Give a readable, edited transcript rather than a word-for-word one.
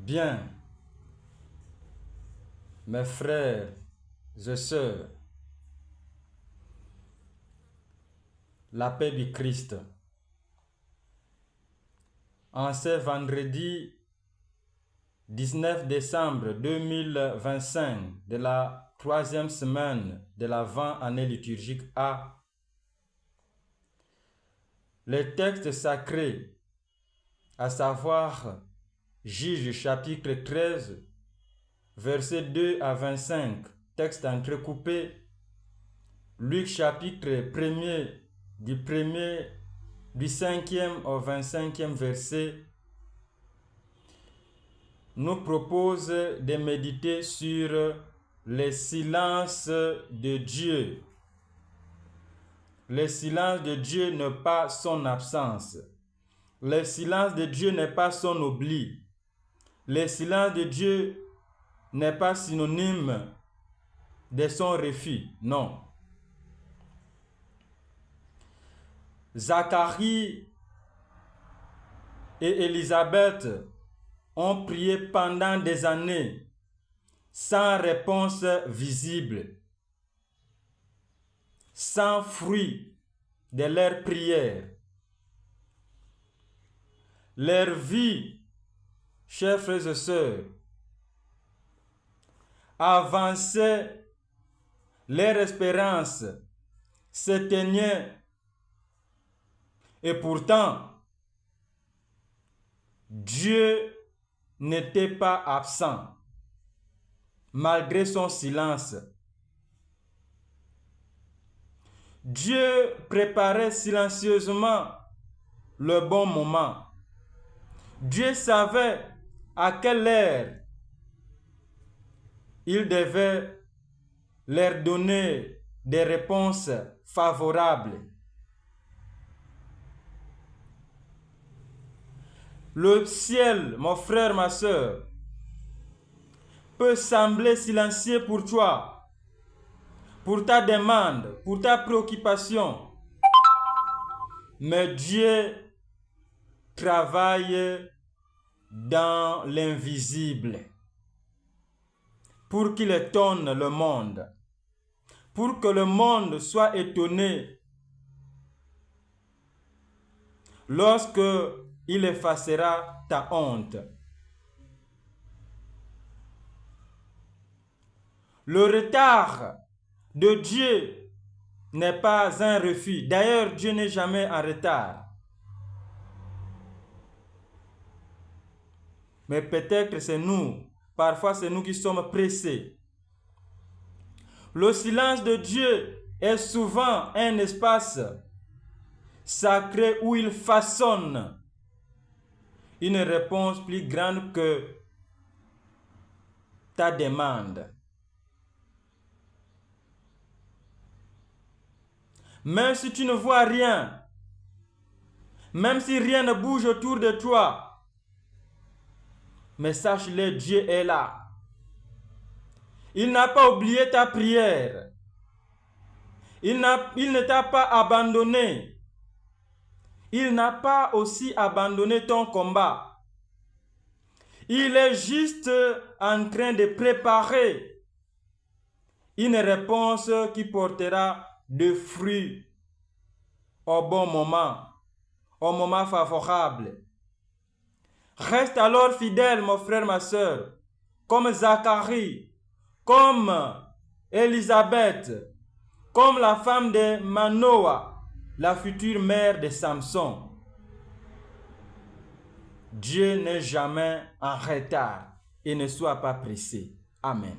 Bien, mes frères et sœurs, la paix du Christ. En ce vendredi 19 décembre 2025 de la troisième semaine de l'Avent année liturgique A, les textes sacrés, à savoir Juges chapitre 13, versets 2 à 25, texte entrecoupé, Luc chapitre 1er, du 5e au 25e verset, nous propose de méditer sur le silence de Dieu. Le silence de Dieu n'est pas son absence. Le silence de Dieu n'est pas son oubli. Le silence de Dieu n'est pas synonyme de son refus. Non. Zacharie et Élisabeth ont prié pendant des années sans réponse visible, sans fruit de leur prière. Leur vie, chers frères et sœurs, avançait, leur espérance s'éteignait, et pourtant, Dieu n'était pas absent, malgré son silence. Dieu préparait silencieusement le bon moment. Dieu savait à quelle heure il devait leur donner des réponses favorables. Le ciel, mon frère, ma soeur, peut sembler silencieux pour toi, pour ta demande, pour ta préoccupation. Mais Dieu travaille dans l'invisible pour qu'il étonne le monde, pour que le monde soit étonné lorsque il effacera ta honte. Le retard de Dieu n'est pas un refus. D'ailleurs, Dieu n'est jamais en retard. Mais peut-être c'est nous, parfois c'est nous qui sommes pressés. Le silence de Dieu est souvent un espace sacré où il façonne une réponse plus grande que ta demande. Même si tu ne vois rien, même si rien ne bouge autour de toi, mais sache-le, Dieu est là. Il n'a pas oublié ta prière. Il ne t'a pas abandonné. Il n'a pas aussi abandonné ton combat. Il est juste en train de préparer une réponse qui portera de fruits au bon moment, au moment favorable. Reste alors fidèle, mon frère, ma soeur, comme Zacharie, comme Élisabeth, comme la femme de Manoah, la future mère de Samson. Dieu n'est jamais en retard et ne sois pas pressé. Amen.